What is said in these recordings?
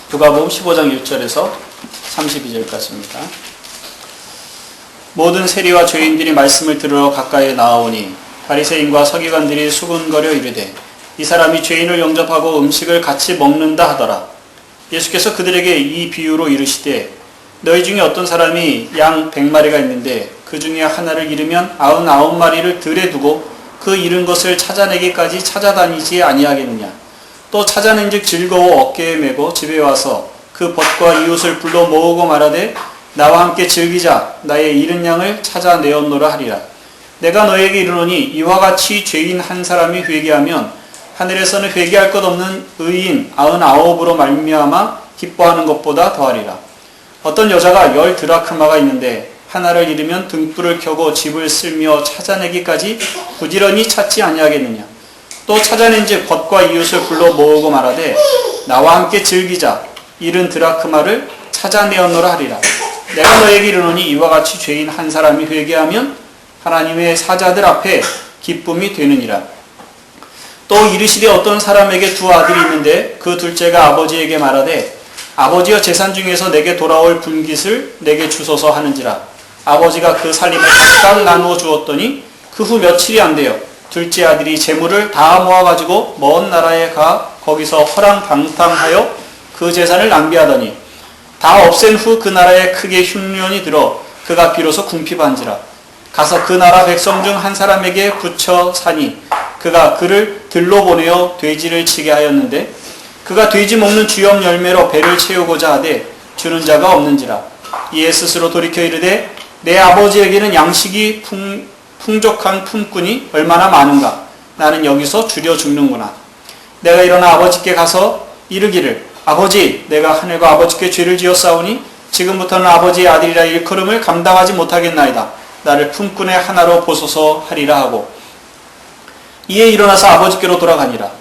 누가복음 15장 1절에서 32절까지입니다. 모든 세리와 죄인들이 말씀을 들으러 가까이 나아오니 바리새인과 서기관들이 수군거려 이르되 이 사람이 죄인을 영접하고 음식을 같이 먹는다 하더라. 예수께서 그들에게 이 비유로 이르시되 너희 중에 어떤 사람이 양 100마리가 있는데 그 중에 하나를 잃으면 99마리를 들에 두고 그 잃은 것을 찾아내기까지 찾아다니지 아니하겠느냐. 또 찾아낸즉 즐거워 어깨에 메고 집에 와서 그 벗과 이웃을 불러 모으고 말하되 나와 함께 즐기자. 나의 잃은 양을 찾아내었노라 하리라. 내가 너에게 이르노니 이와 같이 죄인 한 사람이 회개하면 하늘에서는 회개할 것 없는 의인 99으로 말미암아 기뻐하는 것보다 더하리라. 어떤 여자가 10 드라크마가 있는데 하나를 잃으면 등불을 켜고 집을 쓸며 찾아내기까지 부지런히 찾지 아니하겠느냐. 또 찾아낸즉 벗과 이웃을 불러 모으고 말하되 나와 함께 즐기자. 잃은 드라크마를 찾아내었노라 하리라. 내가 너에게 이르노니 이와 같이 죄인 한 사람이 회개하면 하나님의 사자들 앞에 기쁨이 되느니라. 또 이르시되 어떤 사람에게 2 아들이 있는데 그 둘째가 아버지에게 말하되 아버지여 재산 중에서 내게 돌아올 분깃을 내게 주소서 하는지라. 아버지가 그 살림을 각각 나누어 주었더니 그 후 며칠이 안 되어 둘째 아들이 재물을 다 모아가지고 먼 나라에 가 거기서 허랑방탕하여 그 재산을 낭비하더니 다 없앤 후 그 나라에 크게 흉년이 들어 그가 비로소 궁핍한지라. 가서 그 나라 백성 중 한 사람에게 붙여 사니 그가 그를 들로 보내어 돼지를 치게 하였는데 그가 돼지 먹는 주염 열매로 배를 채우고자 하되 주는 자가 없는지라. 이에 스스로 돌이켜 이르되 내 아버지에게는 양식이 풍족한 품꾼이 얼마나 많은가. 나는 여기서 줄여 죽는구나. 내가 일어나 아버지께 가서 이르기를 아버지 내가 하늘과 아버지께 죄를 지었사오니 지금부터는 아버지의 아들이라 일컬음을 감당하지 못하겠나이다. 나를 품꾼의 하나로 보소서 하리라 하고 이에 일어나서 아버지께로 돌아가니라.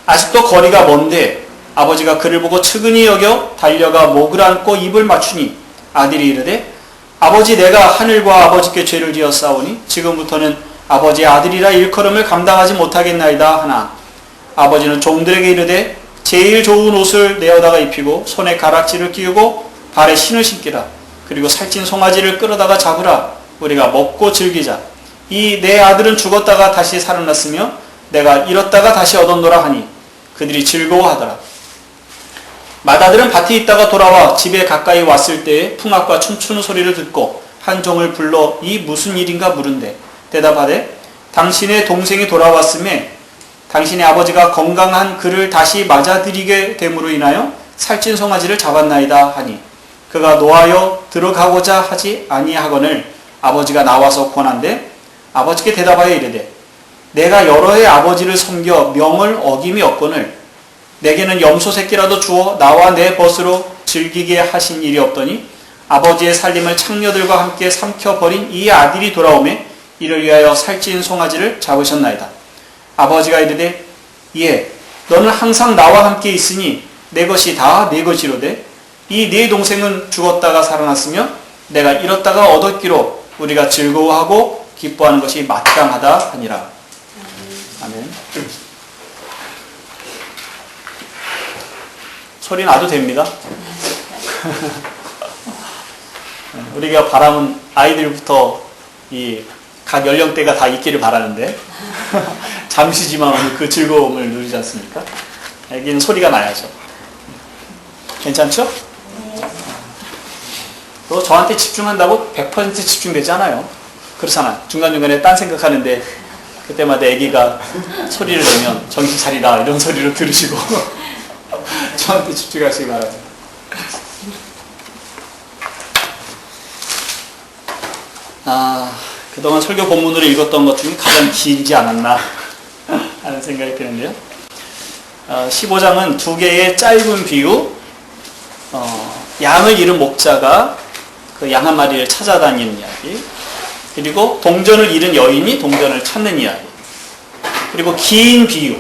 아직도 거리가 먼데 아버지가 그를 보고 측은히 여겨 달려가 목을 안고 입을 맞추니 아들이 이르되 아버지 내가 하늘과 아버지께 죄를 지었사오니 지금부터는 아버지의 아들이라 일컬음을 감당하지 못하겠나이다 하나 아버지는 종들에게 이르되 제일 좋은 옷을 내어다가 입히고 손에 가락지를 끼우고 발에 신을 신기라. 그리고 살찐 송아지를 끌어다가 잡으라. 우리가 먹고 즐기자. 이 내 아들은 죽었다가 다시 살아났으며 내가 잃었다가 다시 얻었노라 하니 그들이 즐거워하더라. 맏아들은 밭에 있다가 돌아와 집에 가까이 왔을 때에 풍악과 춤추는 소리를 듣고 한 종을 불러 이 무슨 일인가 물은데 대답하되 당신의 동생이 돌아왔음에 당신의 아버지가 건강한 그를 다시 맞아들이게 됨으로 인하여 살찐 송아지를 잡았나이다 하니 그가 노하여 들어가고자 하지 아니하거늘 아버지가 나와서 권한대 아버지께 대답하여 이르되 내가 여러 해 아버지를 섬겨 명을 어김이 없거늘 내게는 염소 새끼라도 주어 나와 내 벗으로 즐기게 하신 일이 없더니 아버지의 살림을 창녀들과 함께 삼켜버린 이 아들이 돌아오매 이를 위하여 살찐 송아지를 잡으셨나이다. 아버지가 이르되 예 너는 항상 나와 함께 있으니 내 것이 다 내 것이로되 이 네 동생은 죽었다가 살아났으며 내가 잃었다가 얻었기로 우리가 즐거워하고 기뻐하는 것이 마땅하다 하니라. 아멘. 소리 나도 됩니다. 우리가 바람은 아이들부터 각 연령대가 다 있기를 바라는데 잠시지만 오늘 그 즐거움을 누리지 않습니까? 애기는 소리가 나야죠. 괜찮죠? 또 저한테 집중한다고 100% 집중되지 않아요. 그렇잖아. 중간중간에 딴 생각하는데 그때마다 애기가 소리를 내면 정신 차리라 이런 소리로 들으시고 저한테 집중하시기 바랍니다. 그동안 설교 본문으로 읽었던 것 중에 가장 길지 않았나 하는 생각이 드는데요. 15장은 2개의 짧은 비유, 양을 잃은 목자가 그 양 한 마리를 찾아다니는 이야기, 그리고 동전을 잃은 여인이 동전을 찾는 이야기, 그리고 긴 비유,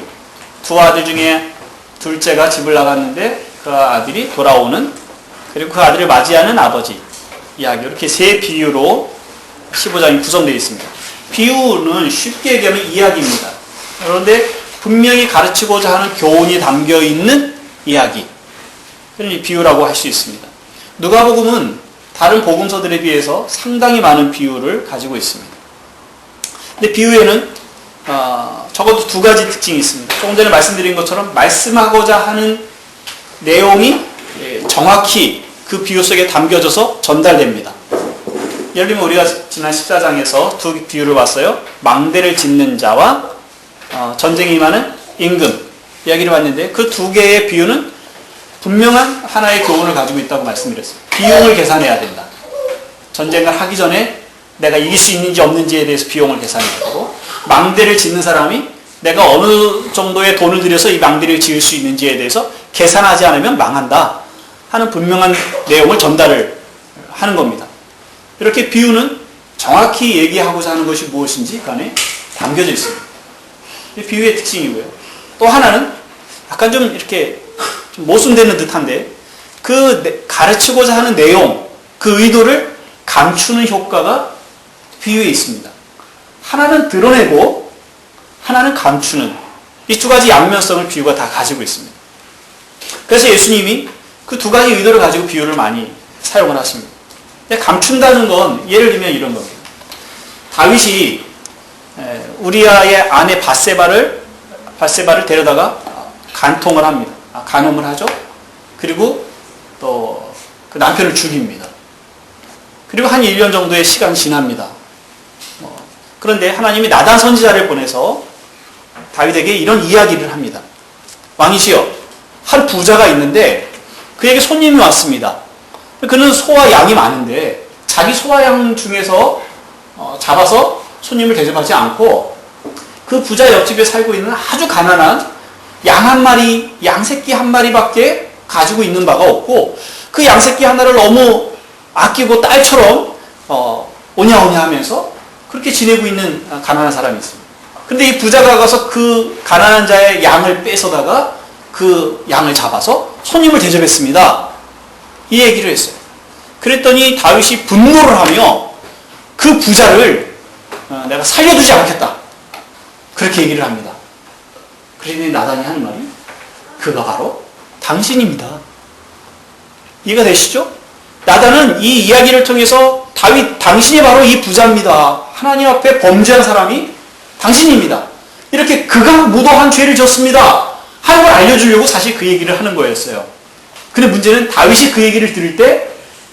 2 아들 중에 둘째가 집을 나갔는데 그 아들이 돌아오는, 그리고 그 아들을 맞이하는 아버지 이야기, 이렇게 3 비유로 15장이 구성되어 있습니다. 비유는 쉽게 얘기하면 이야기입니다. 그런데 분명히 가르치고자 하는 교훈이 담겨있는 이야기, 그런 이 비유라고 할 수 있습니다. 누가복음은 다른 복음서들에 비해서 상당히 많은 비유를 가지고 있습니다. 근데 비유에는 적어도 두 가지 특징이 있습니다. 조금 전에 말씀드린 것처럼 말씀하고자 하는 내용이 정확히 그 비유 속에 담겨져서 전달됩니다. 예를 들면 우리가 지난 14장에서 두 비유를 봤어요. 망대를 짓는 자와 전쟁에 임하는 임금 이야기를 봤는데 그 두 개의 비유는 분명한 하나의 교훈을 가지고 있다고 말씀드렸어요. 비용을 계산해야 된다. 전쟁을 하기 전에 내가 이길 수 있는지 없는지에 대해서 비용을 계산해야 되고, 망대를 짓는 사람이 내가 어느 정도의 돈을 들여서 이 망대를 지을 수 있는지에 대해서 계산하지 않으면 망한다 하는 분명한 내용을 전달을 하는 겁니다. 이렇게 비유는 정확히 얘기하고자 하는 것이 무엇인지 그 안에 담겨져 있습니다. 비유의 특징이고요. 또 하나는 약간 좀 이렇게 좀 모순되는 듯한데, 그 가르치고자 하는 내용, 그 의도를 감추는 효과가 비유에 있습니다. 하나는 드러내고 하나는 감추는, 이 두 가지 양면성을 비유가 다 가지고 있습니다. 그래서 예수님이 그 두 가지 의도를 가지고 비유를 많이 사용을 하십니다. 감춘다는 건 예를 들면 이런 겁니다. 다윗이 우리아의 아내 바세바를 데려다가 간통을 합니다. 간음을 하죠. 그리고 또 그 남편을 죽입니다. 그리고 한 1년 정도의 시간이 지납니다. 그런데 하나님이 나단 선지자를 보내서 다윗에게 이런 이야기를 합니다. 왕이시여, 한 부자가 있는데 그에게 손님이 왔습니다. 그는 소와 양이 많은데 자기 소와 양 중에서 잡아서 손님을 대접하지 않고 그 부자 옆집에 살고 있는 아주 가난한 양 한 마리, 양새끼 한 마리밖에 가지고 있는 바가 없고, 그 양새끼 하나를 너무 아끼고 딸처럼 오냐오냐 하면서 그렇게 지내고 있는 가난한 사람이 있습니다. 그런데 이 부자가 가서 그 가난한 자의 양을 뺏어다가 그 양을 잡아서 손님을 대접했습니다. 이 얘기를 했어요. 그랬더니 다윗이 분노를 하며 그 부자를 내가 살려두지 않겠다, 그렇게 얘기를 합니다. 그랬더니 나단이 하는 말이, 그가 바로 당신입니다. 이해가 되시죠? 나단은 이 이야기를 통해서 다윗, 당신이 바로 이 부자입니다. 하나님 앞에 범죄한 사람이 당신입니다. 이렇게 그가 무도한 죄를 졌습니다 하는 걸 알려주려고 사실 그 얘기를 하는 거였어요. 근데 문제는 다윗이 그 얘기를 들을 때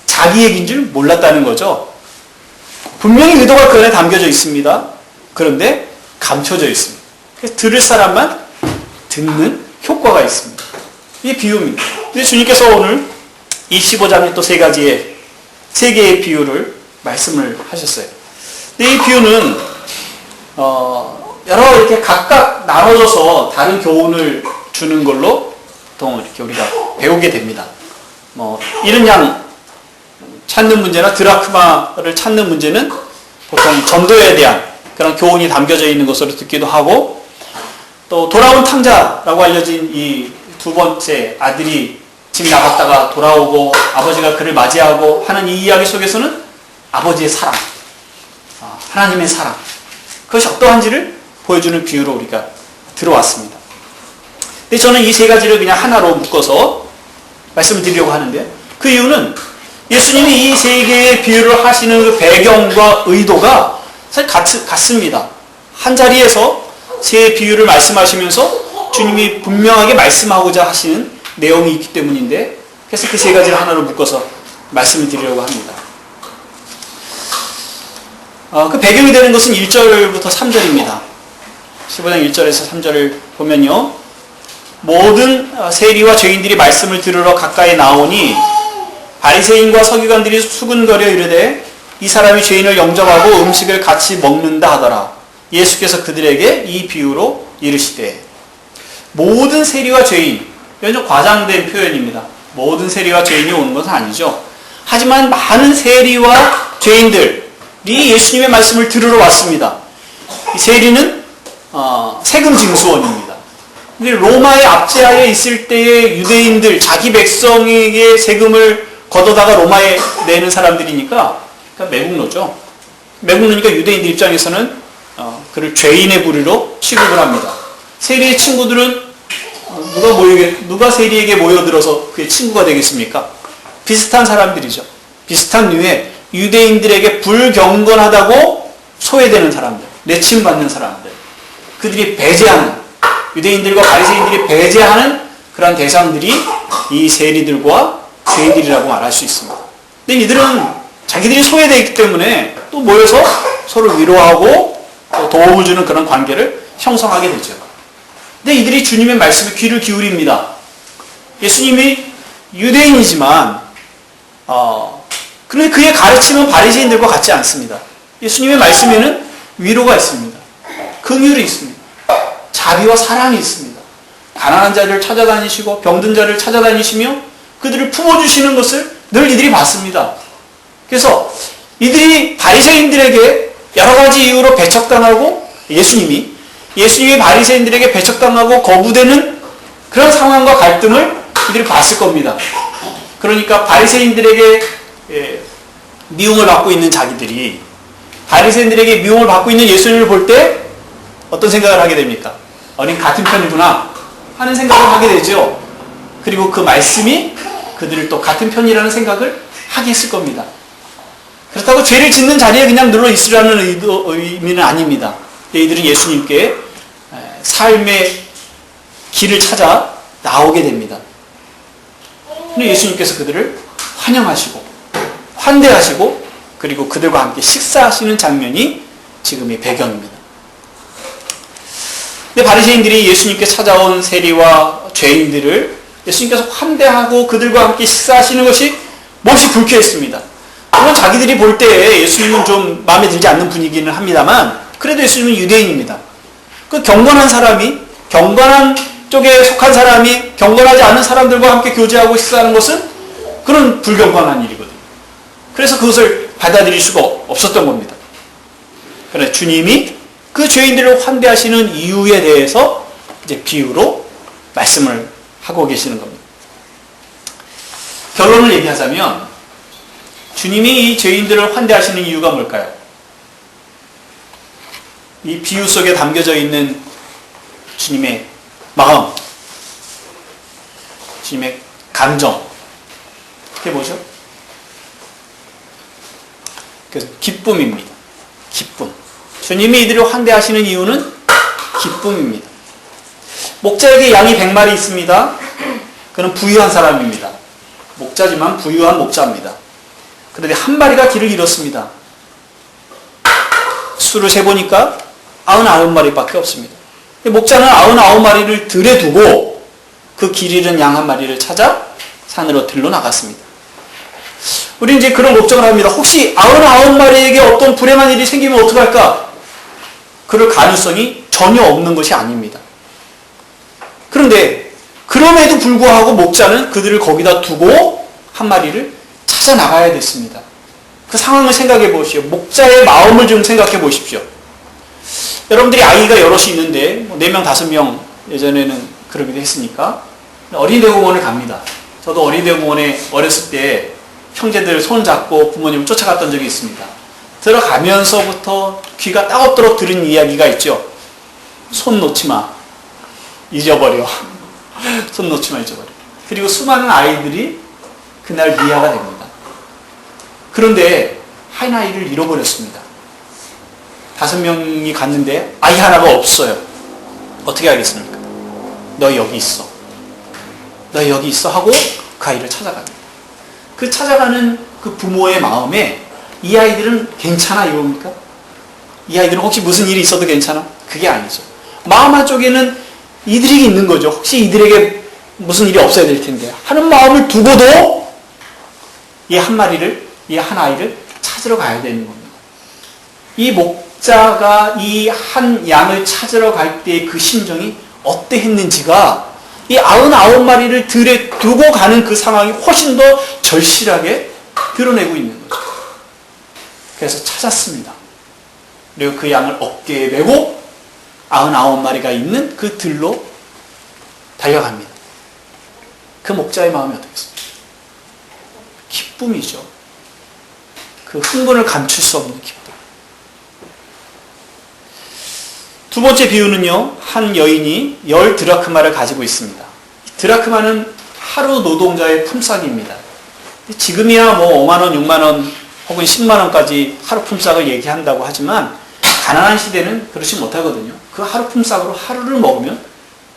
자기 얘기인 줄 몰랐다는 거죠. 분명히 의도가 그 안에 담겨져 있습니다. 그런데 감춰져 있습니다. 그래서 들을 사람만 듣는 효과가 있습니다. 이게 비유입니다. 근데 주님께서 오늘 이 15장에 또 세 개의 비유를 말씀을 하셨어요. 근데 이 비유는 여러 이렇게 각각 나눠져서 다른 교훈을 주는 걸로 보통 이렇게 우리가 배우게 됩니다. 이른 양 찾는 문제나 드라크마를 찾는 문제는 보통 전도에 대한 그런 교훈이 담겨져 있는 것으로 듣기도 하고, 또 돌아온 탕자라고 알려진 이 두 번째 아들이 집 나갔다가 돌아오고 아버지가 그를 맞이하고 하는 이 이야기 속에서는 아버지의 사랑, 하나님의 사랑, 그것이 어떠한지를 보여주는 비유로 우리가 들어왔습니다. 근데 저는 이 세 가지를 그냥 하나로 묶어서 말씀을 드리려고 하는데, 그 이유는 예수님이 이 세 개의 비유를 하시는 그 배경과 의도가 사실 같습니다. 한 자리에서 세 비유를 말씀하시면서 주님이 분명하게 말씀하고자 하시는 내용이 있기 때문인데, 그래서 그 세 가지를 하나로 묶어서 말씀을 드리려고 합니다. 그 배경이 되는 것은 1절부터 3절입니다. 15장 1절에서 3절을 보면요, 모든 세리와 죄인들이 말씀을 들으러 가까이 나오니 바리새인과 서기관들이 수군거려 이르되 이 사람이 죄인을 영접하고 음식을 같이 먹는다 하더라. 예수께서 그들에게 이 비유로 이르시되. 모든 세리와 죄인, 이건 좀 과장된 표현입니다. 모든 세리와 죄인이 오는 것은 아니죠. 하지만 많은 세리와 죄인들이 예수님의 말씀을 들으러 왔습니다. 이 세리는 세금 징수원입니다. 근데 로마의 압제하에 있을 때의 유대인들, 자기 백성에게 세금을 걷어다가 로마에 내는 사람들이니까, 그러니까 매국노죠. 매국노니까 유대인들 입장에서는 그를 죄인의 부류로 취급을 합니다. 세리의 친구들은 누가 세리에게 모여들어서 그의 친구가 되겠습니까? 비슷한 사람들이죠. 비슷한 류의 유대인들에게 불경건하다고 소외되는 사람들, 내침받는 사람들, 그들이 배제하는, 유대인들과 바리새인들이 배제하는 그런 대상들이 이 세리들과 죄인들이라고 말할 수 있습니다. 근데 이들은 자기들이 소외되어 있기 때문에 또 모여서 서로 위로하고 또 도움을 주는 그런 관계를 형성하게 되죠. 근데 이들이 주님의 말씀에 귀를 기울입니다. 예수님이 유대인이지만 그런데 그의 가르침은 바리새인들과 같지 않습니다. 예수님의 말씀에는 위로가 있습니다. 긍휼이 있습니다. 자비와 사랑이 있습니다. 가난한 자를 찾아다니시고 병든 자를 찾아다니시며 그들을 품어주시는 것을 늘 이들이 봤습니다. 그래서 이들이 바리새인들에게 여러 가지 이유로 배척당하고 예수님이 바리새인들에게 배척당하고 거부되는 그런 상황과 갈등을 이들이 봤을 겁니다. 그러니까 바리새인들에게 미움을 받고 있는 자기들이 바리새인들에게 미움을 받고 있는 예수님을 볼 때 어떤 생각을 하게 됩니까? 같은 편이구나 하는 생각을 하게 되죠. 그리고 그 말씀이 그들을 또 같은 편이라는 생각을 하게 했을 겁니다. 그렇다고 죄를 짓는 자리에 그냥 눌러 있으라는 의미는 아닙니다. 이들은 예수님께 삶의 길을 찾아 나오게 됩니다. 근데 예수님께서 그들을 환영하시고 환대하시고 그리고 그들과 함께 식사하시는 장면이 지금의 배경입니다. 근데 바리새인들이 예수님께 찾아온 세리와 죄인들을 예수님께서 환대하고 그들과 함께 식사하시는 것이 몹시 불쾌했습니다. 물론 자기들이 볼 때 예수님은 좀 마음에 들지 않는 분위기는 합니다만 그래도 예수님은 유대인입니다. 그 경건한 사람이 경건한 쪽에 속한 사람이 경건하지 않은 사람들과 함께 교제하고 식사하는 것은 그런 불경건한 일이거든요. 그래서 그것을 받아들일 수가 없었던 겁니다. 그러나 주님이 그 죄인들을 환대하시는 이유에 대해서 이제 비유로 말씀을 하고 계시는 겁니다. 결론을 얘기하자면 주님이 이 죄인들을 환대하시는 이유가 뭘까요? 이 비유 속에 담겨져 있는 주님의 마음, 주님의 감정, 그게 뭐죠? 그래서 기쁨입니다. 기쁨. 주님이 이들을 환대하시는 이유는 기쁨입니다. 목자에게 양이 100마리 있습니다. 그는 부유한 사람입니다. 목자지만 부유한 목자입니다. 그런데 한 마리가 길을 잃었습니다. 수를 세보니까 99마리밖에 없습니다. 목자는 99마리를 들에 두고 그 길 잃은 양 한 마리를 찾아 산으로 들러 나갔습니다. 우리는 이제 그런 걱정을 합니다. 혹시 99마리에게 어떤 불행한 일이 생기면 어떡할까? 그럴 가능성이 전혀 없는 것이 아닙니다. 그런데 그럼에도 불구하고 목자는 그들을 거기다 두고 한 마리를 찾아 나가야 됐습니다. 그 상황을 생각해 보십시오. 목자의 마음을 좀 생각해 보십시오. 여러분들이 아이가 여럿이 있는데 4명, 5명 예전에는 그러기도 했으니까 어린이대공원을 갑니다. 저도 어린이대공원에 어렸을 때 형제들 손 잡고 부모님을 쫓아갔던 적이 있습니다. 들어가면서부터 귀가 따갑도록 들은 이야기가 있죠. 손 놓지 마. 잊어버려. 손 놓지 마, 잊어버려. 그리고 수많은 아이들이 그날 미아가 됩니다. 그런데 한 아이를 잃어버렸습니다. 5명이 갔는데 아이 하나가 없어요. 어떻게 하겠습니까? 너 여기 있어. 너 여기 있어 하고 그 아이를 찾아갑니다. 그 찾아가는 그 부모의 마음에 이 아이들은 괜찮아 이겁니까? 이 아이들은 혹시 무슨 일이 있어도 괜찮아? 그게 아니죠. 마음 한쪽에는 이들이 있는 거죠. 혹시 이들에게 무슨 일이 없어야 될 텐데 하는 마음을 두고도 이 한 마리를, 이 한 아이를 찾으러 가야 되는 겁니다. 이 목자가 이 한 양을 찾으러 갈 때 그 심정이 어떠했는지가 이 99마리를 들에 두고 가는 그 상황이 훨씬 더 절실하게 드러내고 있는 거죠. 그래서 찾았습니다. 그리고 그 양을 어깨에 메고 99마리가 있는 그 들로 달려갑니다. 그 목자의 마음이 어떻겠습니까? 기쁨이죠. 그 흥분을 감출 수 없는 기쁨. 두 번째 비유는요, 한 여인이 10 드라크마를 가지고 있습니다. 드라크마는 하루 노동자의 품삯입니다. 지금이야 뭐 5만원, 6만원 혹은 10만원까지 하루 품삯을 얘기한다고 하지만 가난한 시대는 그렇지 못하거든요. 그 하루 품삯으로 하루를 먹으면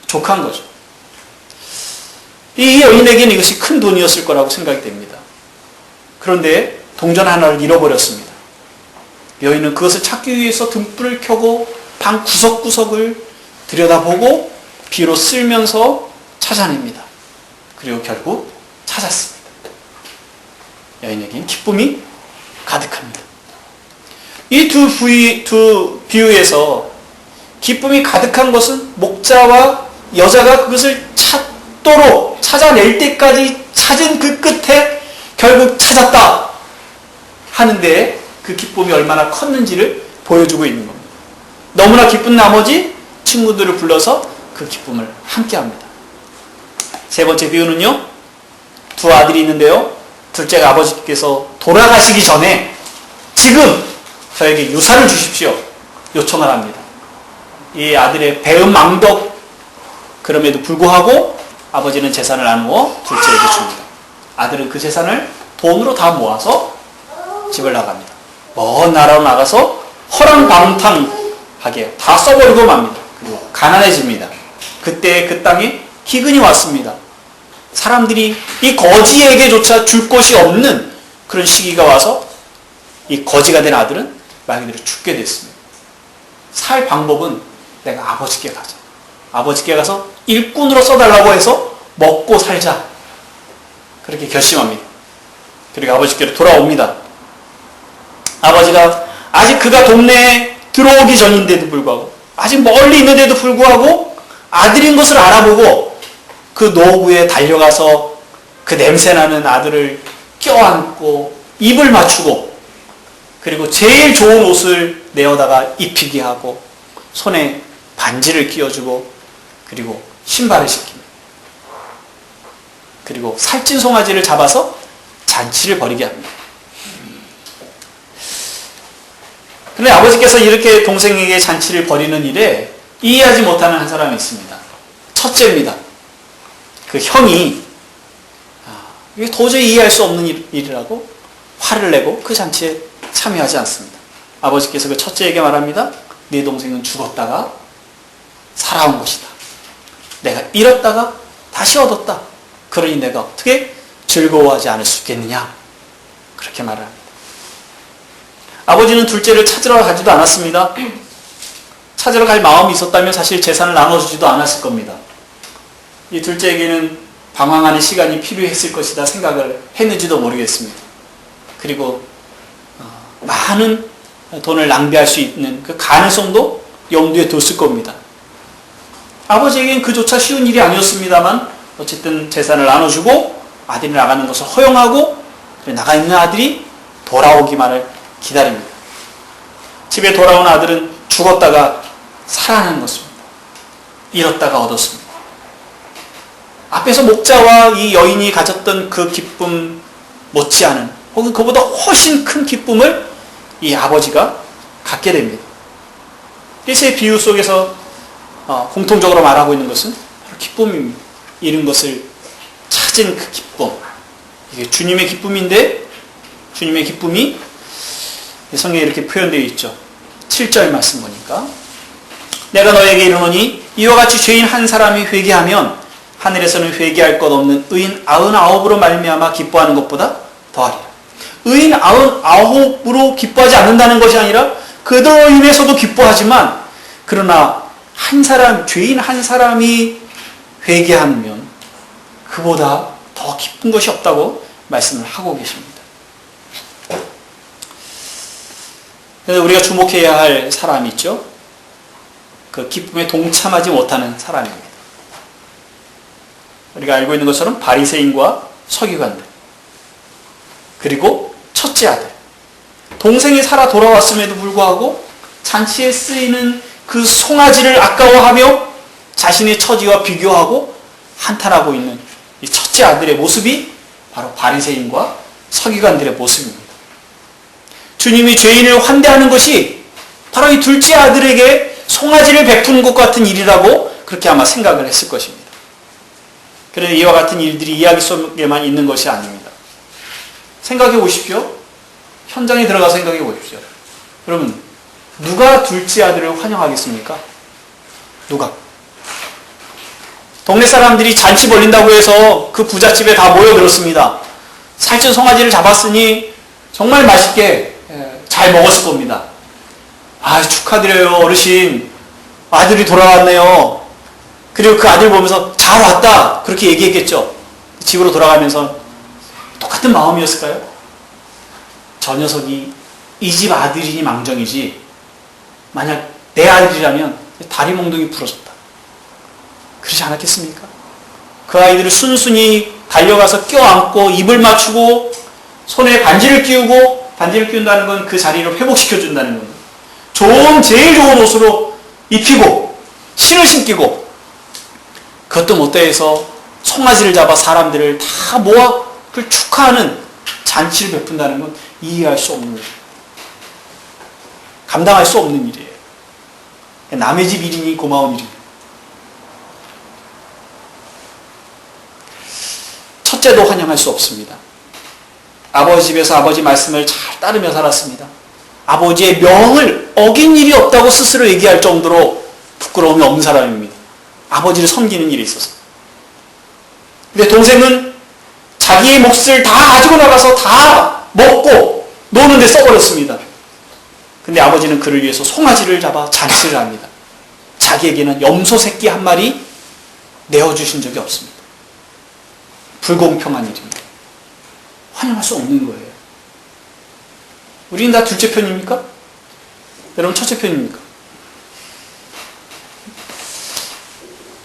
족한 거죠. 이 여인에게는 이것이 큰 돈이었을 거라고 생각이 됩니다. 그런데 동전 하나를 잃어버렸습니다. 여인은 그것을 찾기 위해서 등불을 켜고 방 구석구석을 들여다보고 비로 쓸면서 찾아냅니다. 그리고 결국 찾았습니다. 여인에게는 기쁨이 가득합니다. 이 두 비유에서 기쁨이 가득한 것은 목자와 여자가 그것을 찾도록 찾아낼 때까지 찾은 그 끝에 결국 찾았다 하는데 그 기쁨이 얼마나 컸는지를 보여주고 있는 겁니다. 너무나 기쁜 나머지 친구들을 불러서 그 기쁨을 함께합니다. 세 번째 비유는요. 두 아들이 있는데요. 둘째가 아버지께서 돌아가시기 전에 지금 저에게 유산을 주십시오. 요청을 합니다. 이 아들의 배은망덕 그럼에도 불구하고 아버지는 재산을 나누어 둘째에게 줍니다. 아들은 그 재산을 돈으로 다 모아서 집을 나갑니다. 먼 나라로 나가서 허랑방탕하게 다 써버리고 맙니다. 그리고 가난해집니다. 그때 그 땅에 기근이 왔습니다. 사람들이 이 거지에게조차 줄 것이 없는 그런 시기가 와서 이 거지가 된 아들은 말 그대로 죽게 됐습니다. 살 방법은 내가 아버지께 가자. 아버지께 가서 일꾼으로 써달라고 해서 먹고 살자. 그렇게 결심합니다. 그리고 아버지께로 돌아옵니다. 아버지가 아직 그가 동네에 들어오기 전인데도 불구하고 아직 멀리 있는데도 불구하고 아들인 것을 알아보고 그 노구에 달려가서 그 냄새나는 아들을 껴안고 입을 맞추고 그리고 제일 좋은 옷을 내어다가 입히게 하고 손에 반지를 끼워주고 그리고 신발을 시킵니다. 그리고 살찐 송아지를 잡아서 잔치를 벌이게 합니다. 그런데 아버지께서 이렇게 동생에게 잔치를 벌이는 일에 이해하지 못하는 한 사람이 있습니다. 첫째입니다. 그 형이 이게 도저히 이해할 수 없는 일이라고 화를 내고 그 잔치에 참여하지 않습니다. 아버지께서 그 첫째에게 말합니다. 네 동생은 죽었다가 살아온 것이다. 내가 잃었다가 다시 얻었다. 그러니 내가 어떻게 즐거워하지 않을 수 있겠느냐. 그렇게 말합니다. 아버지는 둘째를 찾으러 가지도 않았습니다. 찾으러 갈 마음이 있었다면 사실 재산을 나눠주지도 않았을 겁니다. 이 둘째에게는 방황하는 시간이 필요했을 것이다 생각을 했는지도 모르겠습니다. 그리고 많은 돈을 낭비할 수 있는 그 가능성도 염두에 뒀을 겁니다. 아버지에겐 그조차 쉬운 일이 아니었습니다만 어쨌든 재산을 나눠주고 아들이 나가는 것을 허용하고 나가 있는 아들이 돌아오기만을 기다립니다. 집에 돌아온 아들은 죽었다가 살아난 것입니다. 잃었다가 얻었습니다. 앞에서 목자와 이 여인이 가졌던 그 기쁨 못지않은 혹은 그보다 훨씬 큰 기쁨을 이 아버지가 갖게 됩니다. 이 세 비유 속에서 공통적으로 말하고 있는 것은 바로 기쁨입니다. 잃은 것을 찾은 그 기쁨. 이게 주님의 기쁨인데 주님의 기쁨이 성경에 이렇게 표현되어 있죠. 7절 말씀 보니까 내가 너에게 이르노니 이와 같이 죄인 한 사람이 회개하면 하늘에서는 회개할 것 없는 의인 99으로 말미암아 기뻐하는 것보다 더하리라. 의인 99으로 기뻐하지 않는다는 것이 아니라 그들로 인해서도 기뻐하지만 그러나 한 사람, 죄인 한 사람이 회개하면 그보다 더 기쁜 것이 없다고 말씀을 하고 계십니다. 그래서 우리가 주목해야 할 사람이 있죠. 그 기쁨에 동참하지 못하는 사람입니다. 우리가 알고 있는 것처럼 바리새인과 서기관들 그리고 첫째 아들 동생이 살아 돌아왔음에도 불구하고 잔치에 쓰이는 그 송아지를 아까워하며 자신의 처지와 비교하고 한탄하고 있는 이 첫째 아들의 모습이 바로 바리새인과 서기관들의 모습입니다. 주님이 죄인을 환대하는 것이 바로 이 둘째 아들에게 송아지를 베푸는 것 같은 일이라고 그렇게 아마 생각을 했을 것입니다. 그런데 이와 같은 일들이 이야기 속에만 있는 것이 아닙니다. 생각해 보십시오. 현장에 들어가서 생각해 보십시오. 여러분, 누가 둘째 아들을 환영하겠습니까? 누가? 동네 사람들이 잔치 벌린다고 해서 그 부잣집에 다 모여들었습니다. 살찐 송아지를 잡았으니 정말 맛있게 잘 먹었을 겁니다. 아, 축하드려요, 어르신. 아들이 돌아왔네요. 그리고 그 아들 보면서 잘 왔다, 그렇게 얘기했겠죠. 집으로 돌아가면서 똑같은 마음이었을까요? 저 녀석이 이 집 아들이니 망정이지, 만약 내 아들이라면 다리 몽둥이 부러졌다, 그러지 않았겠습니까? 그 아이들을 순순히 달려가서 껴안고 입을 맞추고 손에 반지를 끼우고, 반지를 끼운다는 건 그 자리를 회복시켜준다는 겁니다. 제일 좋은 옷으로 입히고 신을 신기고, 그것도 못다해서 송아지를 잡아 사람들을 다 모아 그걸 축하하는 잔치를 베푼다는 건 이해할 수 없는 일이에요. 감당할 수 없는 일이에요. 남의 집 일이니 고마운 일입니다. 첫째도 환영할 수 없습니다. 아버지 집에서 아버지 말씀을 잘 따르며 살았습니다. 아버지의 명을 어긴 일이 없다고 스스로 얘기할 정도로 부끄러움이 없는 사람입니다. 아버지를 섬기는 일에 있어서. 근데 동생은 자기의 몫을 다 가지고 나가서 다 먹고 노는데 써버렸습니다. 근데 아버지는 그를 위해서 송아지를 잡아 잔치를 합니다. 자기에게는 염소 새끼 한 마리 내어주신 적이 없습니다. 불공평한 일입니다. 환영할 수 없는 거예요. 우리는 다 둘째 편입니까? 여러분 첫째 편입니까?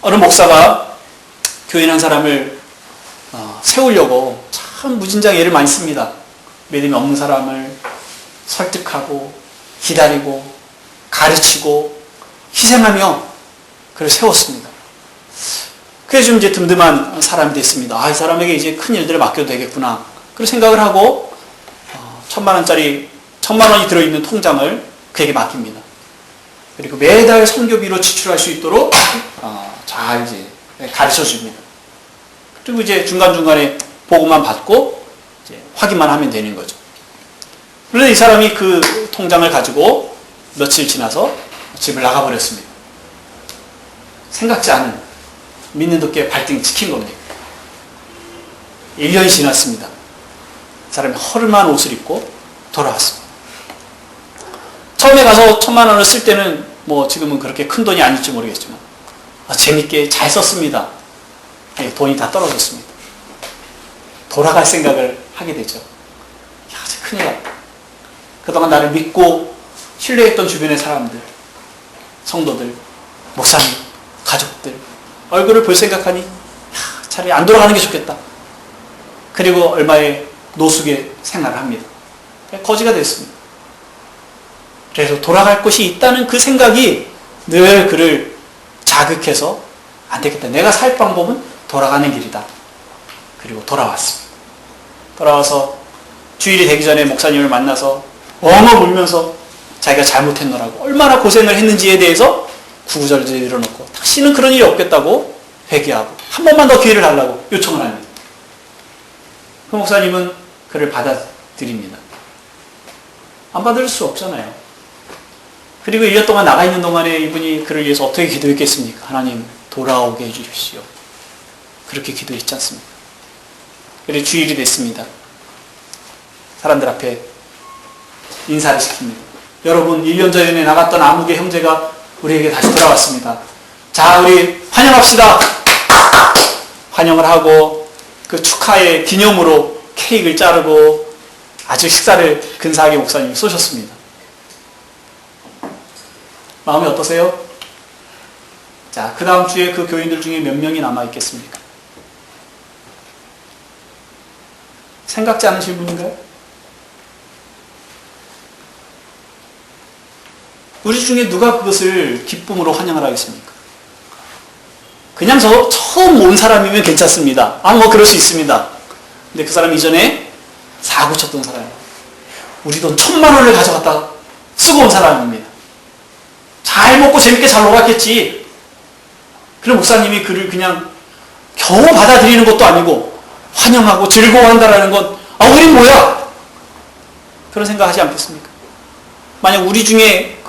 어느 목사가 교인 한 사람을 세우려고 참 무진장 애를 많이 씁니다. 믿음이 없는 사람을 설득하고 기다리고 가르치고 희생하며 그를 세웠습니다. 그래서 좀 이제 든든한 사람이 됐습니다. 아, 이 사람에게 이제 큰 일들을 맡겨도 되겠구나, 그런 생각을 하고 1,000만 원이 들어있는 통장을 그에게 맡깁니다. 그리고 매달 선교비로 지출할 수 있도록 잘 이제 가르쳐 줍니다. 그리고 이제 중간중간에 보고만 받고 이제 확인만 하면 되는 거죠. 그런데 이 사람이 그 통장을 가지고 며칠 지나서 집을 나가버렸습니다. 생각지 않은 믿는 도끼에 발등이 찍힌 겁니다. 1년이 지났습니다. 이 사람이 허름한 옷을 입고 돌아왔습니다. 처음에 가서 1,000만 원을 쓸 때는 뭐 지금은 그렇게 큰 돈이 아닐지 모르겠지만 재밌게 잘 썼습니다. 돈이 다 떨어졌습니다. 돌아갈 생각을 하게 되죠. 야, 큰일 났다. 그동안 나를 믿고 신뢰했던 주변의 사람들, 성도들, 목사님, 가족들 얼굴을 볼 생각하니 차라리 안 돌아가는 게 좋겠다. 그리고 얼마의 노숙의 생활을 합니다. 거지가 됐습니다. 그래서 돌아갈 곳이 있다는 그 생각이 늘 그를 자극해서 안 되겠다, 내가 살 방법은 돌아가는 길이다. 그리고 돌아왔습니다. 돌아와서 주일이 되기 전에 목사님을 만나서 엉엉 울면서 자기가 잘못했노라고 얼마나 고생을 했는지에 대해서 구구절절 일어놓고 다시는 그런 일이 없겠다고 회개하고 한 번만 더 기회를 달라고 요청을 합니다. 그 목사님은 그를 받아들입니다. 안 받을 수 없잖아요. 그리고 1년 동안 나가 있는 동안에 이분이 그를 위해서 어떻게 기도했겠습니까? 하나님, 돌아오게 해주십시오. 그렇게 기도했지 않습니까? 그리고 주일이 됐습니다. 사람들 앞에 인사를 시킵니다. 여러분, 1년 전에 나갔던 아무개 형제가 우리에게 다시 돌아왔습니다. 자, 우리 환영합시다. 환영을 하고 그 축하의 기념으로 케이크를 자르고 아주 식사를 근사하게 목사님이 쏘셨습니다. 마음이 어떠세요? 자, 그 다음 주에 그 교인들 중에 몇 명이 남아있겠습니까? 생각지 않으실 분인가요? 우리 중에 누가 그것을 기쁨으로 환영을 하겠습니까? 그냥 처음 온 사람이면 괜찮습니다. 뭐 그럴 수 있습니다. 근데 그 사람 이전에 사고 쳤던 사람이에요. 우리 돈 1,000만 원을 가져갔다 쓰고 온 사람입니다. 잘 먹고 재밌게 잘 놀았겠지. 그럼 목사님이 그를 그냥 겨우 받아들이는 것도 아니고 환영하고 즐거워한다라는 건 우린 뭐야? 그런 생각하지 않겠습니까? 만약 우리 중에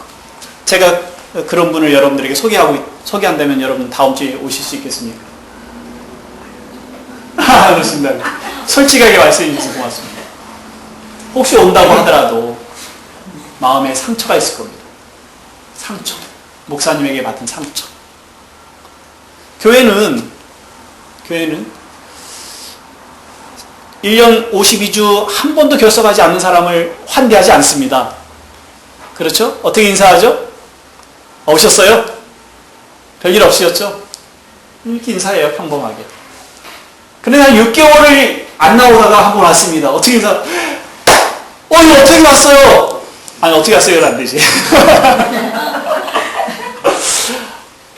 제가 그런 분을 여러분들에게 소개한다면 여러분 다음 주에 오실 수 있겠습니까? 그렇습니다. 솔직하게 말씀해 주셔서 고맙습니다. 혹시 온다고 하더라도 마음에 상처가 있을 겁니다. 상처. 목사님에게 받은 상처. 교회는 1년 52주 한 번도 결석하지 않는 사람을 환대하지 않습니다. 그렇죠? 어떻게 인사하죠? 오셨어요? 별일 없으셨죠? 이렇게 인사해요, 평범하게. 근데 한 6개월을 안 나오다가 한 번 왔습니다. 어떻게 인사? 이거 어떻게 왔어요? 아니, 어떻게 왔어요는 안 되지.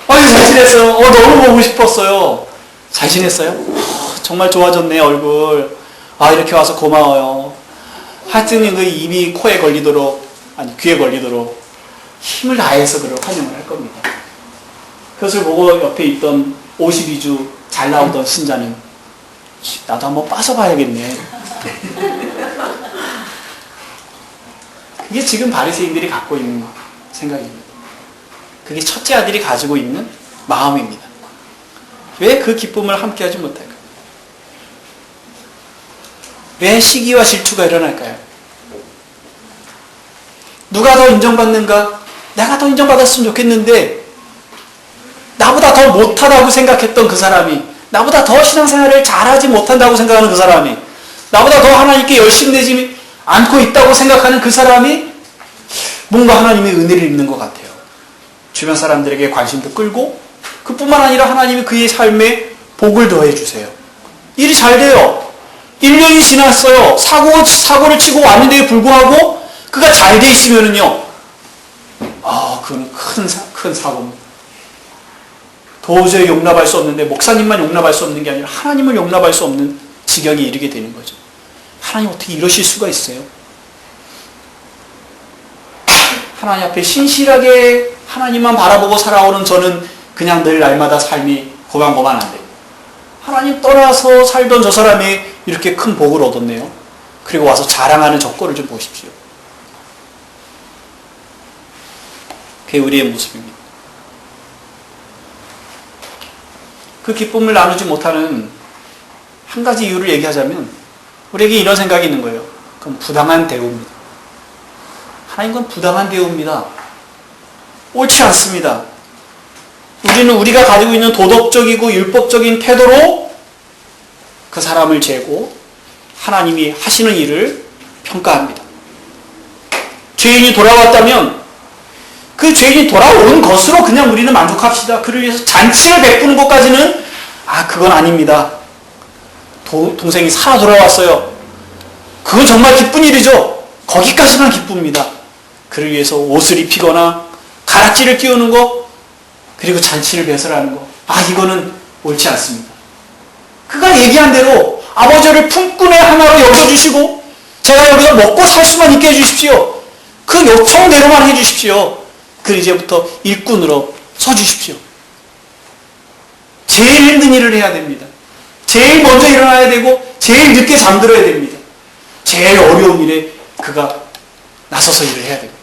잘 지냈어요? 너무 보고 싶었어요. 잘 지냈어요? 정말 좋아졌네, 얼굴. 이렇게 와서 고마워요. 하여튼 그 입이 코에 걸리도록, 귀에 걸리도록 힘을 다해서 그걸 환영을 할 겁니다. 그것을 보고 옆에 있던 52주 잘 나오던 신자는 나도 한번 빠져봐야겠네. 그게 지금 바리새인들이 갖고 있는 생각입니다. 그게 첫째 아들이 가지고 있는 마음입니다. 왜 그 기쁨을 함께하지 못할까요? 왜 시기와 질투가 일어날까요? 누가 더 인정받는가? 내가 더 인정받았으면 좋겠는데 나보다 더 못하다고 생각했던 그 사람이, 나보다 더 신앙생활을 잘하지 못한다고 생각하는 그 사람이, 나보다 더 하나님께 열심되지 않고 있다고 생각하는 그 사람이 뭔가 하나님의 은혜를 입는 것 같아요. 주변 사람들에게 관심도 끌고 그뿐만 아니라 하나님이 그의 삶에 복을 더해 주세요. 일이 잘 돼요. 1년이 지났어요. 사고를 치고 왔는데도 불구하고 그가 잘 돼 있으면은요, 그건 큰 사고입니다. 도저히 용납할 수 없는데, 목사님만 용납할 수 없는 게 아니라 하나님을 용납할 수 없는 지경에 이르게 되는 거죠. 하나님 어떻게 이러실 수가 있어요? 하나님 앞에 신실하게 하나님만 바라보고 살아오는 저는 그냥 늘 날마다 삶이 고만고만한데, 하나님 떠나서 살던 저 사람이 이렇게 큰 복을 얻었네요. 그리고 와서 자랑하는 저 꼴을 좀 보십시오. 그게 우리의 모습입니다. 그 기쁨을 나누지 못하는 한 가지 이유를 얘기하자면 우리에게 이런 생각이 있는 거예요. 그건 부당한 대우입니다. 하나님, 건 부당한 대우입니다. 옳지 않습니다. 우리는 우리가 가지고 있는 도덕적이고 율법적인 태도로 그 사람을 재고 하나님이 하시는 일을 평가합니다. 죄인이 돌아왔다면 그 죄인이 돌아오는 것으로 그냥 우리는 만족합시다. 그를 위해서 잔치를 베푸는 것까지는 그건 아닙니다. 동생이 살아 돌아왔어요. 그건 정말 기쁜 일이죠. 거기까지만 기쁩니다. 그를 위해서 옷을 입히거나 가락지를 끼우는 거, 그리고 잔치를 배설하는 거, 이거는 옳지 않습니다. 그가 얘기한 대로 아버지를 품꾼의 하나로 여겨주시고 제가 여기서 먹고 살 수만 있게 해주십시오. 그 요청대로만 해주십시오. 그 이제부터 일꾼으로 서주십시오. 제일 힘든 일을 해야 됩니다. 제일 먼저 일어나야 되고 제일 늦게 잠들어야 됩니다. 제일 어려운 일에 그가 나서서 일을 해야 됩니다.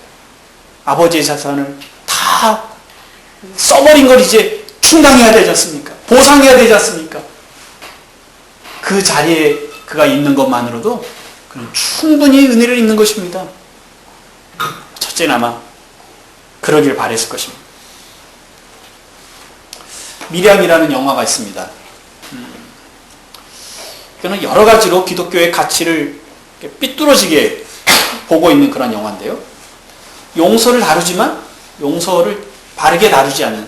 아버지의 자산을 다 써버린 걸 이제 충당해야 되지 않습니까? 보상해야 되지 않습니까? 그 자리에 그가 있는 것만으로도 그는 충분히 은혜를 입는 것입니다. 첫째는 아마 그러길 바랬을 것입니다. 미량이라는 영화가 있습니다. 그는 여러 가지로 기독교의 가치를 삐뚤어지게 보고 있는 그런 영화인데요. 용서를 다루지만 용서를 바르게 다루지 않는,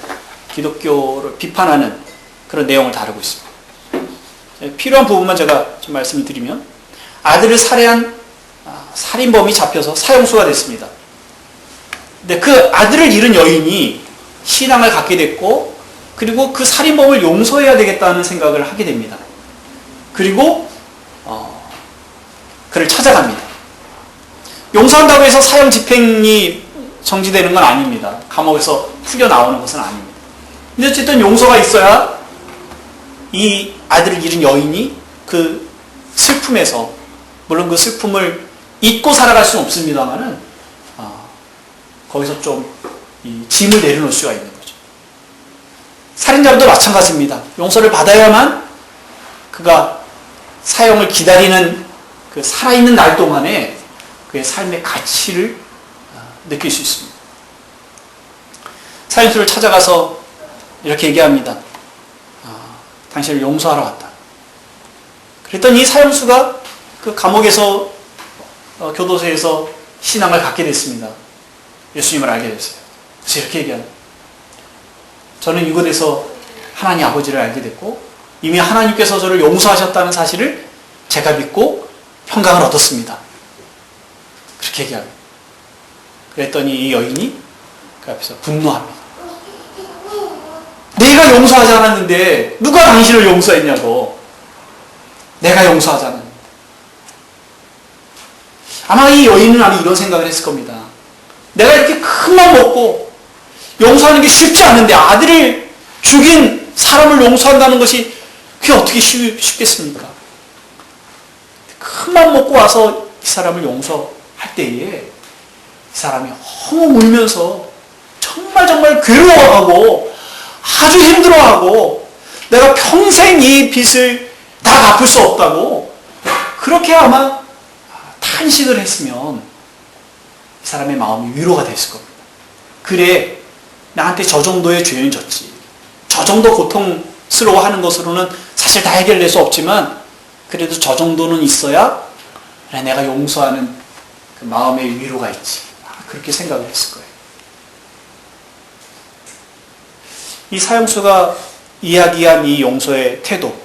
기독교를 비판하는 그런 내용을 다루고 있습니다. 필요한 부분만 제가 좀 말씀을 드리면, 아들을 살해한 살인범이 잡혀서 사형수가 됐습니다. 근데 그 아들을 잃은 여인이 신앙을 갖게 됐고, 그리고 그 살인범을 용서해야 되겠다는 생각을 하게 됩니다. 그리고 그를 찾아갑니다. 용서한다고 해서 사형 집행이 정지되는 건 아닙니다. 감옥에서 풀려 나오는 것은 아닙니다. 근데 어쨌든 용서가 있어야 이 아들을 잃은 여인이 그 슬픔에서, 물론 그 슬픔을 잊고 살아갈 수는 없습니다만은 거기서 좀 이 짐을 내려놓을 수가 있는 거죠. 살인자도 마찬가지입니다. 용서를 받아야만 그가 사형을 기다리는 그 살아있는 날 동안에 그의 삶의 가치를 느낄 수 있습니다. 사형수를 찾아가서 이렇게 얘기합니다. 당신을 용서하러 왔다. 그랬더니 이 사형수가 그 감옥에서 교도소에서 신앙을 갖게 됐습니다. 예수님을 알게 됐어요. 그래서 이렇게 얘기합니다. 저는 이곳에서 하나님 아버지를 알게 됐고 이미 하나님께서 저를 용서하셨다는 사실을 제가 믿고 평강을 얻었습니다. 그렇게 얘기합니다. 그랬더니 이 여인이 그 앞에서 분노합니다. 내가 용서하지 않았는데 누가 당신을 용서했냐고. 내가 용서하지 않았는데. 아마 이 여인은 아마 이런 생각을 했을 겁니다. 내가 이렇게 큰 맘 먹고 용서하는 게 쉽지 않은데 아들을 죽인 사람을 용서한다는 것이 그게 어떻게 쉽겠습니까? 큰 맘 먹고 와서 이 사람을 용서할 때에 이 사람이 엉엉 울면서 정말 괴로워하고 아주 힘들어하고 내가 평생 이 빚을 다 갚을 수 없다고 그렇게 아마 탄식을 했으면 이 사람의 마음이 위로가 됐을 겁니다. 그래, 나한테 저 정도의 죄는 졌지. 저 정도 고통스러워하는 것으로는 사실 다 해결될 수 없지만 그래도 저 정도는 있어야 그래, 내가 용서하는 그 마음의 위로가 있지. 그렇게 생각을 했을 거예요. 이 사형수가 이야기한 이 용서의 태도,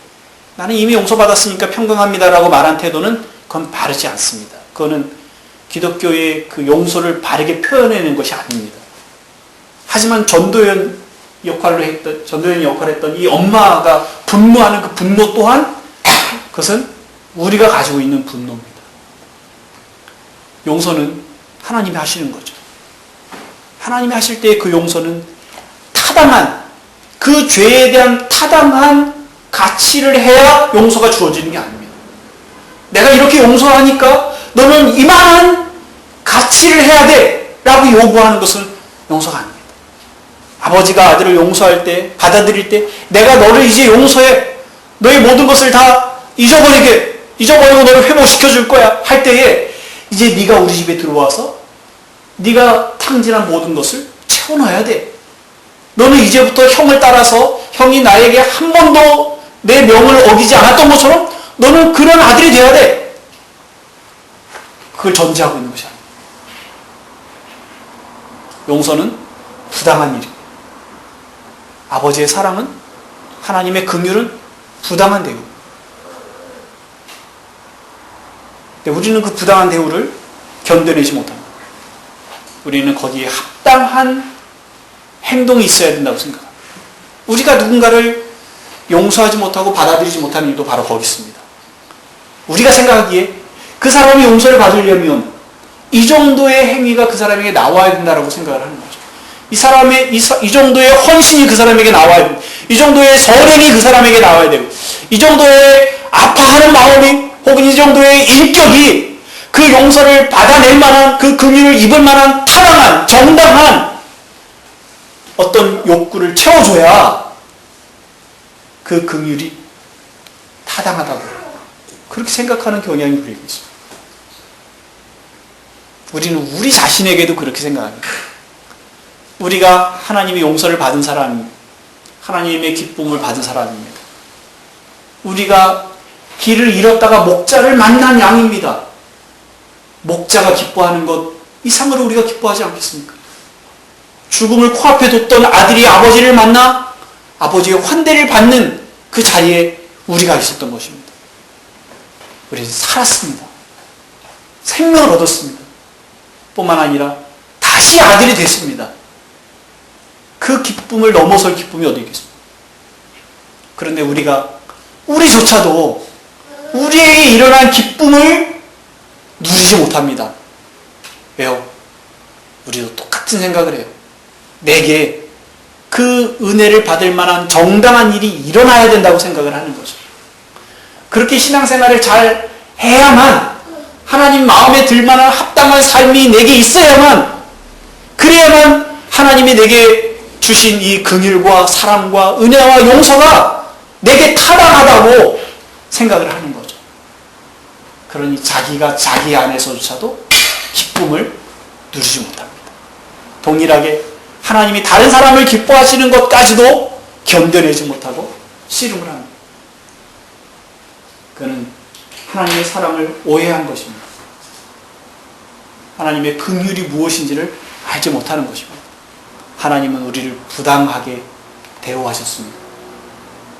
나는 이미 용서받았으니까 평강합니다라고 말한 태도는 그건 바르지 않습니다. 그거는 기독교의 그 용서를 바르게 표현해낸 것이 아닙니다. 하지만 전도연 역할을 했던 이 엄마가 분노하는 그 분노 또한 그것은 우리가 가지고 있는 분노입니다. 용서는 하나님이 하시는 거죠. 하나님이 하실 때 그 용서는 타당한, 그 죄에 대한 타당한 가치를 해야 용서가 주어지는 게 아닙니다. 내가 이렇게 용서하니까 너는 이만한 가치를 해야 돼 라고 요구하는 것은 용서가 아닙니다. 아버지가 아들을 용서할 때, 받아들일 때 내가 너를 이제 용서해, 너의 모든 것을 다 잊어버리고 너를 회복시켜 줄 거야 할 때에 이제 네가 우리 집에 들어와서 네가 탕진한 모든 것을 채워넣어야 돼. 너는 이제부터 형을 따라서 형이 나에게 한 번도 내 명을 어기지 않았던 것처럼 너는 그런 아들이 돼야 돼. 그걸 전제하고 있는 것이 아닙니다. 용서는 부당한 일입니다. 아버지의 사랑은, 하나님의 긍휼은 부당한 대우. 근데 우리는 그 부당한 대우를 견뎌내지 못합니다. 우리는 거기에 합당한 행동이 있어야 된다고 생각합니다. 우리가 누군가를 용서하지 못하고 받아들이지 못하는 이유도 바로 거기 있습니다. 우리가 생각하기에 그 사람이 용서를 받으려면 이 정도의 행위가 그 사람에게 나와야 된다고 생각을 하는 거죠. 이 정도의 헌신이 그 사람에게 나와야 되고, 이 정도의 선행이 그 사람에게 나와야 되고, 이 정도의 아파하는 마음이 혹은 이 정도의 인격이 그 용서를 받아낼 만한, 그 긍휼을 입을 만한 타당한, 정당한 어떤 욕구를 채워줘야 그 긍휼이 타당하다고 그렇게 생각하는 경향이 우리에게 있습니다. 우리는 우리 자신에게도 그렇게 생각합니다. 우리가 하나님의 용서를 받은 사람입니다. 하나님의 기쁨을 받은 사람입니다. 우리가 길을 잃었다가 목자를 만난 양입니다. 목자가 기뻐하는 것 이상으로 우리가 기뻐하지 않겠습니까? 죽음을 코앞에 뒀던 아들이 아버지를 만나 아버지의 환대를 받는 그 자리에 우리가 있었던 것입니다. 우리는 살았습니다. 생명을 얻었습니다. 뿐만 아니라 다시 아들이 됐습니다. 그 기쁨을 넘어설 기쁨이 어디 있겠습니까? 그런데 우리조차도 우리에게 일어난 기쁨을 누리지 못합니다. 왜요? 우리도 똑같은 생각을 해요. 내게 그 은혜를 받을 만한 정당한 일이 일어나야 된다고 생각을 하는 거죠. 그렇게 신앙생활을 잘 해야만, 하나님 마음에 들만한 합당한 삶이 내게 있어야만, 그래야만 하나님이 내게 주신 이 긍휼과 사랑과 은혜와 용서가 내게 타당하다고 생각을 하는 거죠. 그러니 자기가 자기 안에서조차도 기쁨을 누리지 못합니다. 동일하게 하나님이 다른 사람을 기뻐하시는 것까지도 견뎌내지 못하고 씨름을 합니다. 그는 하나님의 사랑을 오해한 것입니다. 하나님의 긍휼이 무엇인지를 알지 못하는 것입니다. 하나님은 우리를 부당하게 대우하셨습니다.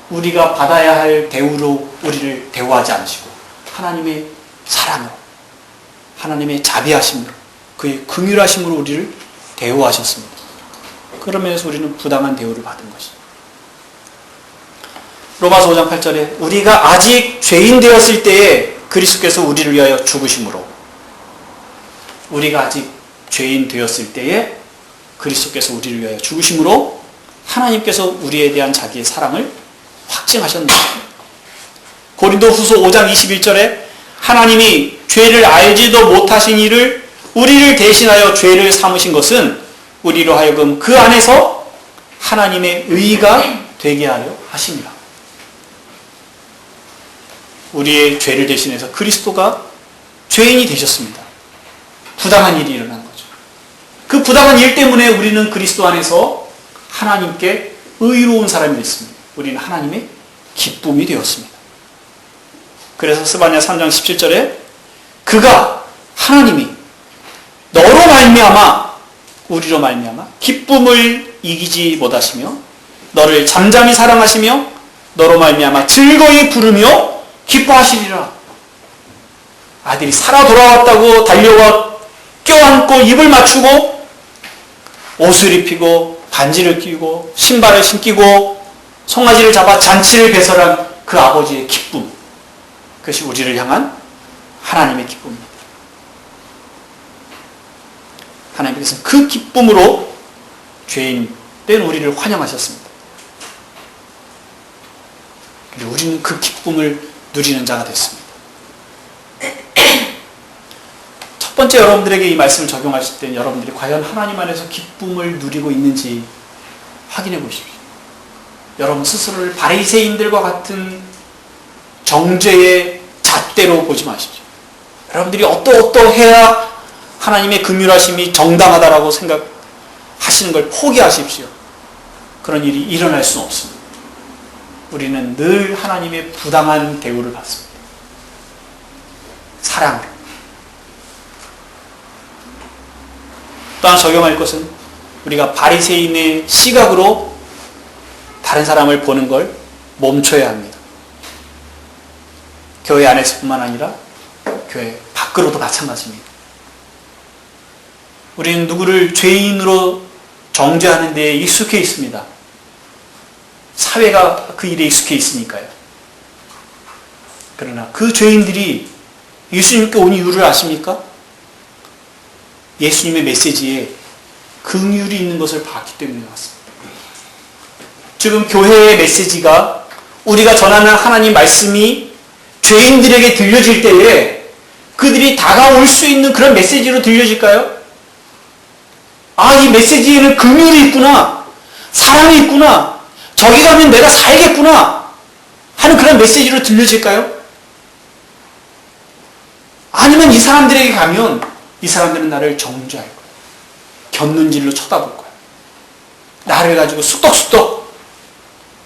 우리가 받아야 할 대우로 우리를 대우하지 않으시고 하나님의 사랑으로, 하나님의 자비하심으로, 그의 긍휼하심으로 우리를 대우하셨습니다. 그러면서 우리는 부당한 대우를 받은 것입니다. 로마서 5장 8절에 우리가 아직 죄인 되었을 때에 그리스도께서 우리를 위하여 죽으심으로, 우리가 아직 죄인 되었을 때에 그리스도께서 우리를 위하여 죽으심으로 하나님께서 우리에 대한 자기의 사랑을 확증하셨습니다. 고린도후서 5장 21절에 하나님이 죄를 알지도 못하신 이를 우리를 대신하여 죄를 삼으신 것은 우리로 하여금 그 안에서 하나님의 의가 되게 하려 하심이라. 우리의 죄를 대신해서 그리스도가 죄인이 되셨습니다. 부당한 일이 일어난 거죠. 그 부당한 일 때문에 우리는 그리스도 안에서 하나님께 의로운 사람이 됐습니다. 우리는 하나님의 기쁨이 되었습니다. 그래서 스바냐 3장 17절에 그가, 하나님이 너로 말미암아, 우리로 말미암아 기쁨을 이기지 못하시며 너를 잠잠히 사랑하시며 너로 말미암아 즐거이 부르며 기뻐하시리라. 아들이 살아 돌아왔다고 달려와 껴안고 입을 맞추고 옷을 입히고 반지를 끼고 신발을 신기고 송아지를 잡아 잔치를 배설한 그 아버지의 기쁨, 그것이 우리를 향한 하나님의 기쁨입니다. 하나님께서는 그 기쁨으로 죄인 된 우리를 환영하셨습니다. 그리고 우리는 그 기쁨을 누리는 자가 됐습니다. 첫 번째, 여러분들에게 이 말씀을 적용하실 때 여러분들이 과연 하나님 안에서 기쁨을 누리고 있는지 확인해 보십시오. 여러분 스스로를 바리새인들과 같은 정죄의 잣대로 보지 마십시오. 여러분들이 어떠해야 하나님의 긍휼하심이 정당하다라고 생각하시는 걸 포기하십시오. 그런 일이 일어날 수는 없습니다. 우리는 늘 하나님의 부당한 대우를 받습니다. 사랑으로. 또한 적용할 것은 우리가 바리새인의 시각으로 다른 사람을 보는 걸 멈춰야 합니다. 교회 안에서뿐만 아니라 교회 밖으로도 마찬가지입니다. 우리는 누구를 죄인으로 정죄하는 데에 익숙해 있습니다. 사회가 그 일에 익숙해 있으니까요. 그러나 그 죄인들이 예수님께 온 이유를 아십니까? 예수님의 메시지에 긍휼이 있는 것을 봤기 때문에 왔습니다. 지금 교회의 메시지가, 우리가 전하는 하나님 말씀이 죄인들에게 들려질 때에 그들이 다가올 수 있는 그런 메시지로 들려질까요? 아, 이 메시지에는 긍휼이 있구나, 사랑이 있구나, 저기 가면 내가 살겠구나 하는 그런 메시지로 들려질까요? 아니면 이 사람들에게 가면 이 사람들은 나를 정죄할 거야, 곁눈질로 쳐다볼 거야, 나를 가지고 쑥덕쑥덕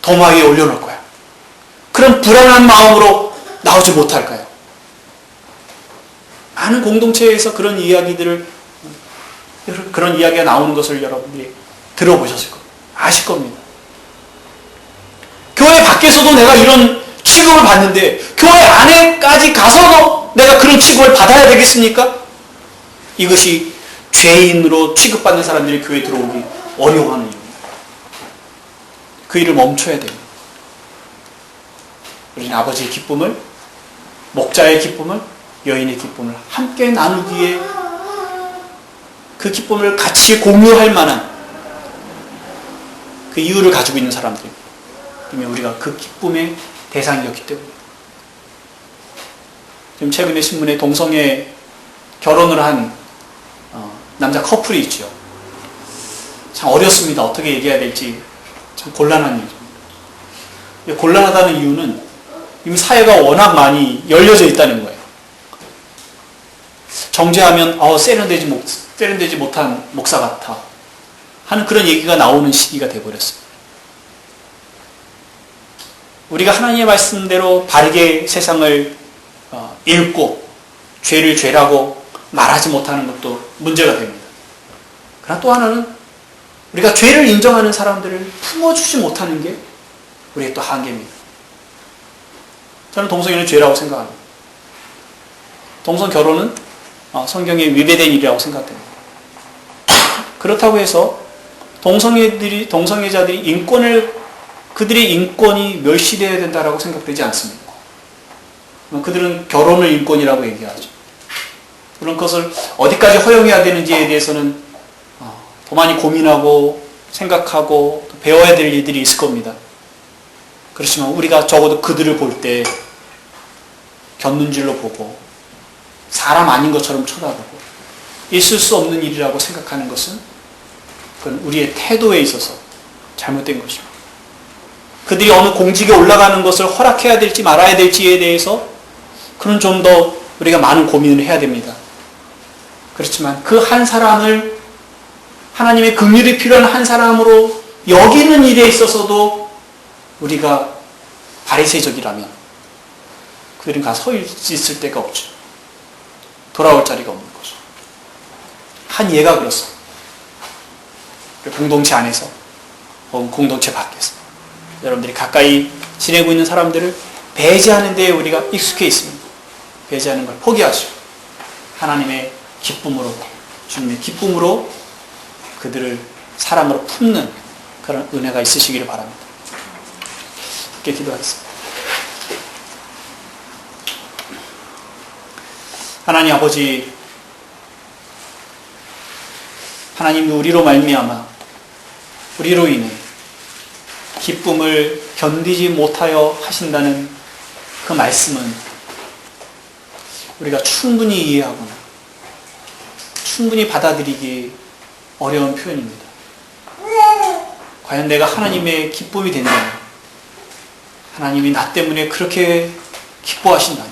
도마 위에 올려놓을 거야, 그런 불안한 마음으로 나오지 못할까요? 많은 공동체에서 그런 이야기가 나오는 것을 여러분들이 들어보셨을 겁니다. 아실 겁니다. 교회 밖에서도 내가 이런 취급을 받는데 교회 안에까지 가서도 내가 그런 취급을 받아야 되겠습니까? 이것이 죄인으로 취급받는 사람들이 교회에 들어오기 어려워하는 이유입니다. 그 일을 멈춰야 됩니다. 우리는 아버지의 기쁨을, 목자의 기쁨을, 여인의 기쁨을 함께 나누기에, 그 기쁨을 같이 공유할 만한 그 이유를 가지고 있는 사람들입니다. 그러면 우리가 그 기쁨의 대상이었기 때문입니다. 지금 최근에 신문에 동성애 결혼을 한 남자 커플이 있죠. 참 어렵습니다. 어떻게 얘기해야 될지 참 곤란한 일입니다. 곤란하다는 이유는 이미 사회가 워낙 많이 열려져 있다는 거예요. 정죄하면 세련되지 못한 목사 같아 하는 그런 얘기가 나오는 시기가 돼버렸어요. 우리가 하나님의 말씀대로 바르게 세상을 읽고 죄를 죄라고 말하지 못하는 것도 문제가 됩니다. 그러나 또 하나는 우리가 죄를 인정하는 사람들을 품어주지 못하는 게 우리의 또 한계입니다. 저는 동성애는 죄라고 생각합니다. 동성 결혼은 성경에 위배된 일이라고 생각됩니다. 그렇다고 해서 동성애자들이 그들의 인권이 멸시되어야 된다고 생각되지 않습니다. 그들은 결혼을 인권이라고 얘기하죠. 그런 것을 어디까지 허용해야 되는지에 대해서는 더 많이 고민하고 생각하고 또 배워야 될 일들이 있을 겁니다. 그렇지만 우리가 적어도 그들을 볼 때 곁눈질로 보고 사람 아닌 것처럼 쳐다보고 있을 수 없는 일이라고 생각하는 것은 그건 우리의 태도에 있어서 잘못된 것입니다. 그들이 어느 공직에 올라가는 것을 허락해야 될지 말아야 될지에 대해서 그는 좀 더 우리가 많은 고민을 해야 됩니다. 그렇지만 그 한 사람을 하나님의 긍휼이 필요한 한 사람으로 여기는 일에 있어서도 우리가 바리새적이라면 그들은 가서 서 있을 데가 없죠. 돌아올 자리가 없는 거죠. 한 예가 그렇습니다. 공동체 안에서 혹은 공동체 밖에서 여러분들이 가까이 지내고 있는 사람들을 배제하는 데에 우리가 익숙해 있습니다. 배제하는 걸 포기하시고 하나님의 기쁨으로, 주님의 기쁨으로 그들을 사랑으로 품는 그런 은혜가 있으시기를 바랍니다. 함께 기도하겠습니다. 하나님 아버지, 하나님이 우리로 말미암아 우리로 인해 기쁨을 견디지 못하여 하신다는 그 말씀은 우리가 충분히 이해하거나 충분히 받아들이기 어려운 표현입니다. 과연 내가 하나님의 기쁨이 된다면, 하나님이 나 때문에 그렇게 기뻐하신다면,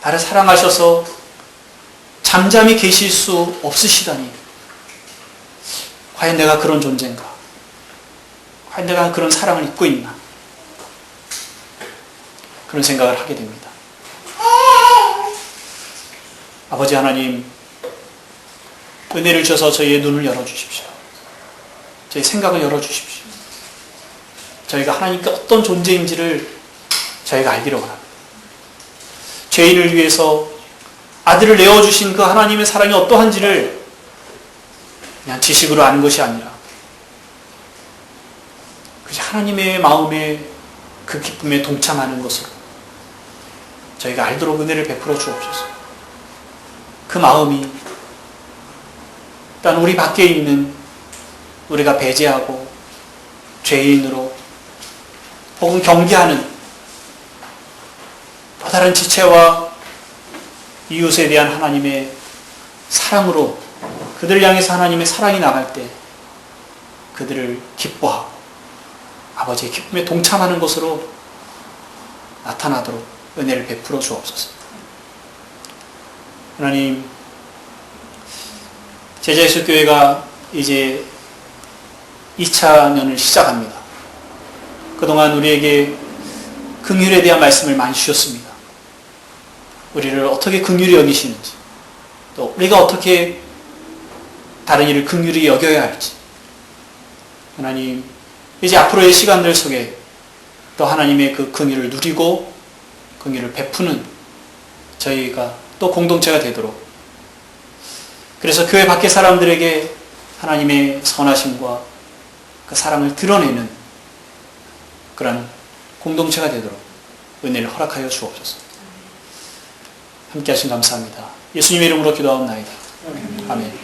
나를 사랑하셔서 잠잠히 계실 수 없으시다니, 과연 내가 그런 존재인가? 과연 내가 그런 사랑을 입고 있나? 그런 생각을 하게 됩니다. 아버지 하나님, 은혜를 주셔서 저희의 눈을 열어주십시오. 저희 생각을 열어주십시오. 저희가 하나님께 어떤 존재인지를 저희가 알기를 원합니다. 죄인을 위해서 아들을 내어주신 그 하나님의 사랑이 어떠한지를 그냥 지식으로 아는 것이 아니라 하나님의 마음에 그 기쁨에 동참하는 것으로 저희가 알도록 은혜를 베풀어 주옵소서. 그 마음이 일단 우리 밖에 있는 우리가 배제하고 죄인으로 혹은 경계하는 또 다른 지체와 이웃에 대한 하나님의 사랑으로 그들을 향해서 하나님의 사랑이 나갈 때 그들을 기뻐하고 아버지의 기쁨에 동참하는 것으로 나타나도록 은혜를 베풀어 주옵소서. 하나님, 제자예수교회가 이제 2차년을 시작합니다. 그동안 우리에게 긍휼에 대한 말씀을 많이 주셨습니다. 우리를 어떻게 긍휼히 여기시는지, 또 우리가 어떻게 다른 이를 긍휼히 여겨야 할지, 하나님, 이제 앞으로의 시간들 속에 또 하나님의 그 긍휼을 누리고 긍휼을 베푸는 저희가 또 공동체가 되도록, 그래서 교회 밖의 사람들에게 하나님의 선하심과 그 사랑을 드러내는 그런 공동체가 되도록 은혜를 허락하여 주옵소서. 함께 하신 감사합니다. 예수님의 이름으로 기도하옵나이다. 아멘.